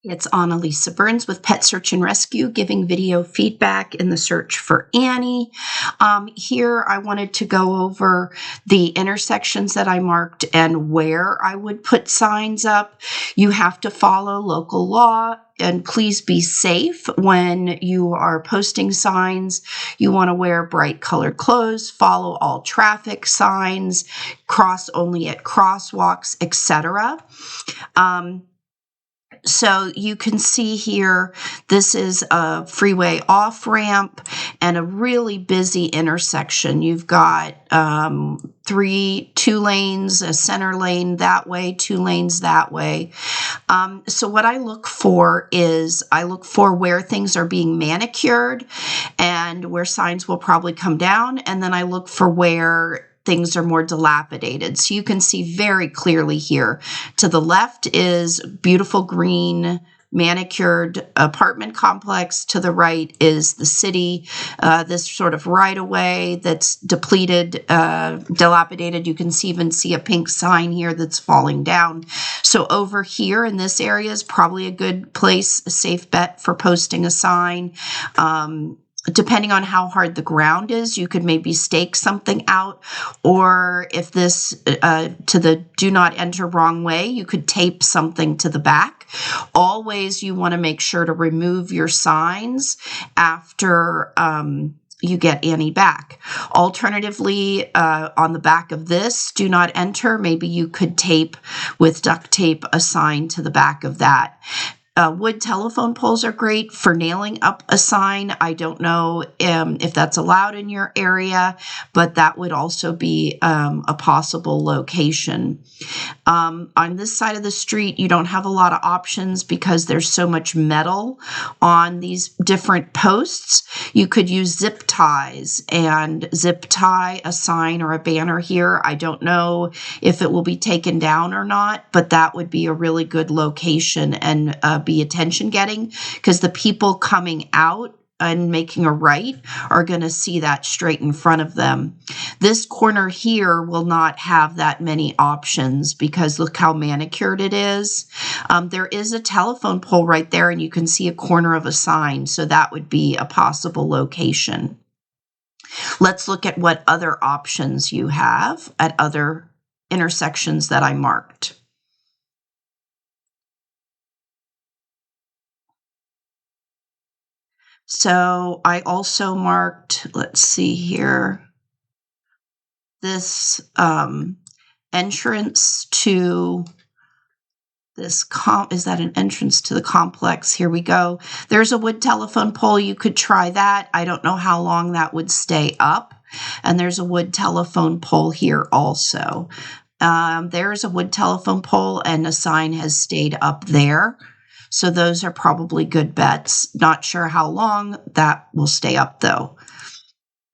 It's Annalisa Burns with Pet Search and Rescue giving video feedback in the search for Annie. Here I wanted to go over the intersections that I marked and where I would put signs up. You have to follow local law and please be safe when you are posting signs. You want to wear bright colored clothes, follow all traffic signs, cross only at crosswalks, etc. So you can see here, this is a freeway off-ramp and a really busy intersection. You've got two lanes, a center lane that way, 2 lanes that way. So what I look for is I look for where things are being manicured and where signs will probably come down. And then I look for where things are more dilapidated. So you can see very clearly here. To the left is beautiful green manicured apartment complex. To the right is the city, this sort of right of way that's depleted, dilapidated. You can even see a pink sign here that's falling down. So over here in this area is probably a good place, a safe bet for posting a sign. Depending on how hard the ground is, you could maybe stake something out, or if this to the do not enter wrong way, you could tape something to the back. Always you want to make sure to remove your signs after you get Annie back. Alternatively, on the back of this, do not enter, maybe you could tape with duct tape a sign to the back of that. Wood telephone poles are great for nailing up a sign. I don't know if that's allowed in your area, but that would also be a possible location. On this side of the street, you don't have a lot of options because there's so much metal on these different posts. You could use zip ties and zip tie a sign or a banner here. I don't know if it will be taken down or not, but that would be a really good location and be attention getting, because the people coming out and making a right are going to see that straight in front of them. This corner here will not have that many options because look how manicured it is. There is a telephone pole right there and you can see a corner of a sign, so that would be a possible location. Let's look at what other options you have at other intersections that I marked. So I also marked, let's see here, this entrance to this is that an entrance to the complex? Here we go. There's a wood telephone pole. You could try that. I don't know how long that would stay up. And there's a wood telephone pole here also. There's a wood telephone pole and a sign has stayed up there. So those are probably good bets. Not sure how long that will stay up though.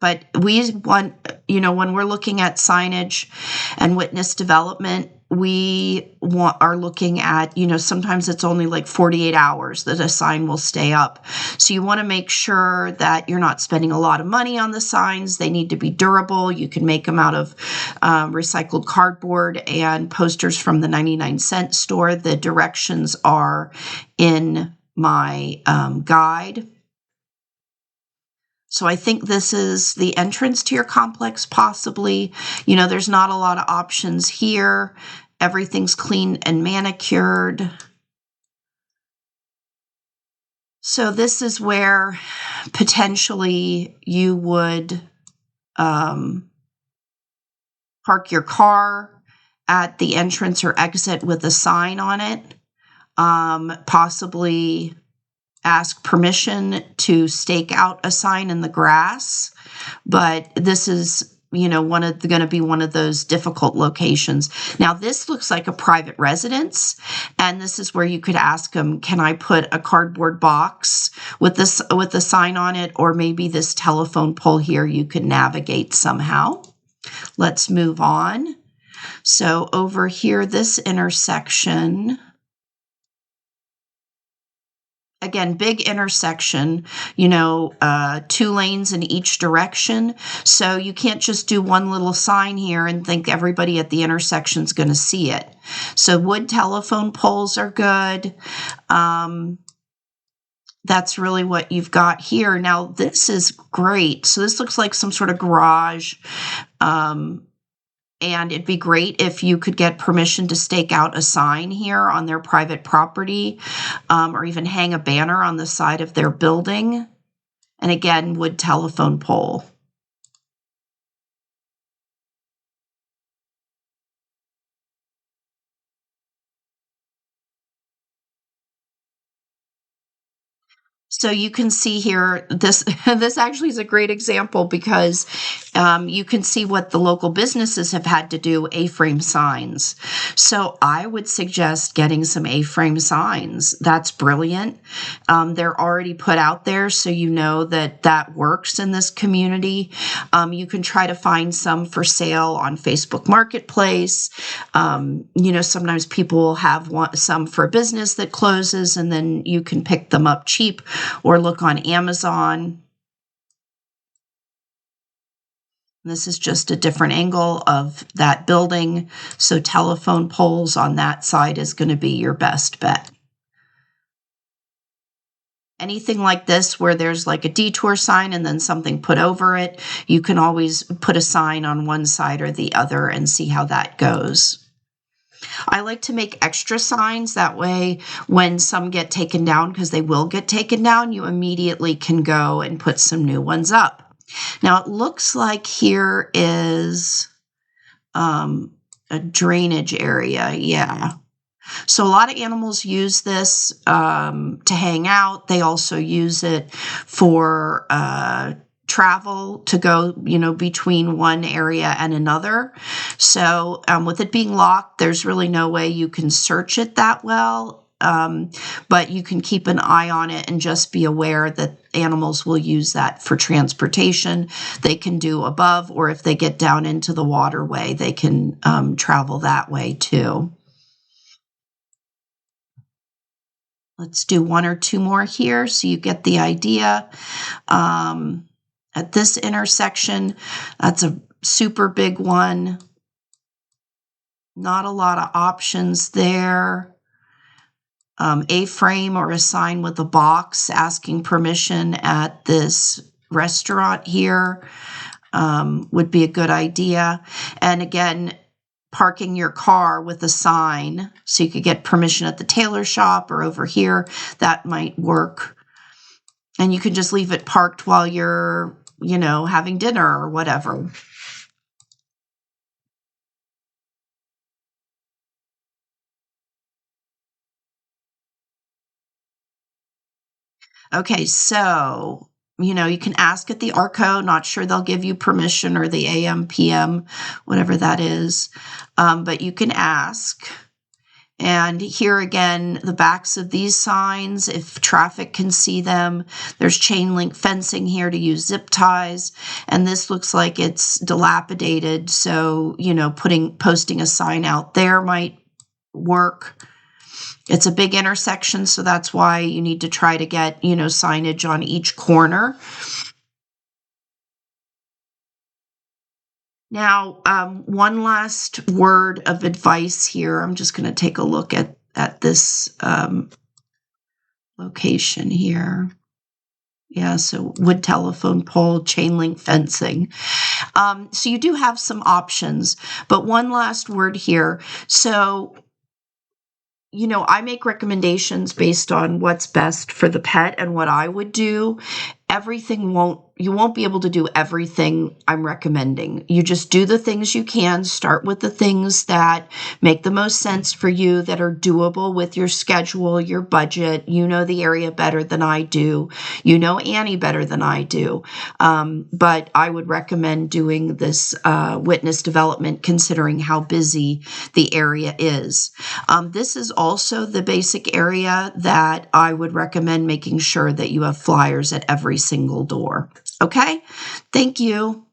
But we want, when we're looking at signage and witness development, we are looking at, sometimes it's only like 48 hours that a sign will stay up. So you want to make sure that you're not spending a lot of money on the signs. They need to be durable. You can make them out of recycled cardboard and posters from the 99-cent store. The directions are in my guide. So I think this is the entrance to your complex, possibly. There's not a lot of options here. Everything's clean and manicured. So this is where potentially you would park your car at the entrance or exit with a sign on it. Possibly ask permission to stake out a sign in the grass, but this is, going to be one of those difficult locations. Now, this looks like a private residence, and this is where you could ask them, can I put a cardboard box with a sign on it, or maybe this telephone pole here you could navigate somehow. Let's move on. So over here, this intersection, again, big intersection, 2 lanes in each direction. So you can't just do one little sign here and think everybody at the intersection is going to see it. So wood telephone poles are good. That's really what you've got here. Now, this is great. So this looks like some sort of garage. And it'd be great if you could get permission to stake out a sign here on their private property, or even hang a banner on the side of their building. And again, wood telephone pole. So you can see here, this actually is a great example because you can see what the local businesses have had to do, A-frame signs. So I would suggest getting some A-frame signs. That's brilliant. They're already put out there, so you know that that works in this community. You can try to find some for sale on Facebook Marketplace. Sometimes people will have some for a business that closes, and then you can pick them up cheap or look on Amazon. This is just a different angle of that building. So telephone poles on that side is going to be your best bet. Anything like this where there's like a detour sign and then something put over it, you can always put a sign on one side or the other and see how that goes. I like to make extra signs. That way, when some get taken down, because they will get taken down, you immediately can go and put some new ones up. Now, it looks like here is a drainage area. Yeah. So a lot of animals use this to hang out. They also use it for travel to go, between one area and another. So with it being locked, there's really no way you can search it that well. But you can keep an eye on it and just be aware that animals will use that for transportation. They can do above, or if they get down into the waterway, they can travel that way too. Let's do 1 or 2 more here so you get the idea. At this intersection, that's a super big one. Not a lot of options there. A-frame or a sign with a box asking permission at this restaurant here would be a good idea. And again, parking your car with a sign so you could get permission at the tailor shop or over here, that might work. And you can just leave it parked while you're, having dinner or whatever. Okay, so, you can ask at the ARCO. Not sure they'll give you permission, or the AM, PM, whatever that is. But you can ask. And here again, the backs of these signs, if traffic can see them, there's chain link fencing here to use zip ties. And this looks like it's dilapidated. So, posting a sign out there might work. It's a big intersection, so that's why you need to try to get, signage on each corner. Now, one last word of advice here. I'm just going to take a look at this location here. Yeah, so wood telephone pole, chain link fencing. So you do have some options, but one last word here. So, I make recommendations based on what's best for the pet and what I would do. You won't be able to do everything I'm recommending. You just do the things you can. Start with the things that make the most sense for you, that are doable with your schedule, your budget. You know the area better than I do. You know Annie better than I do. But I would recommend doing this witness development considering how busy the area is. This is also the basic area that I would recommend making sure that you have flyers at every single door. Okay, thank you.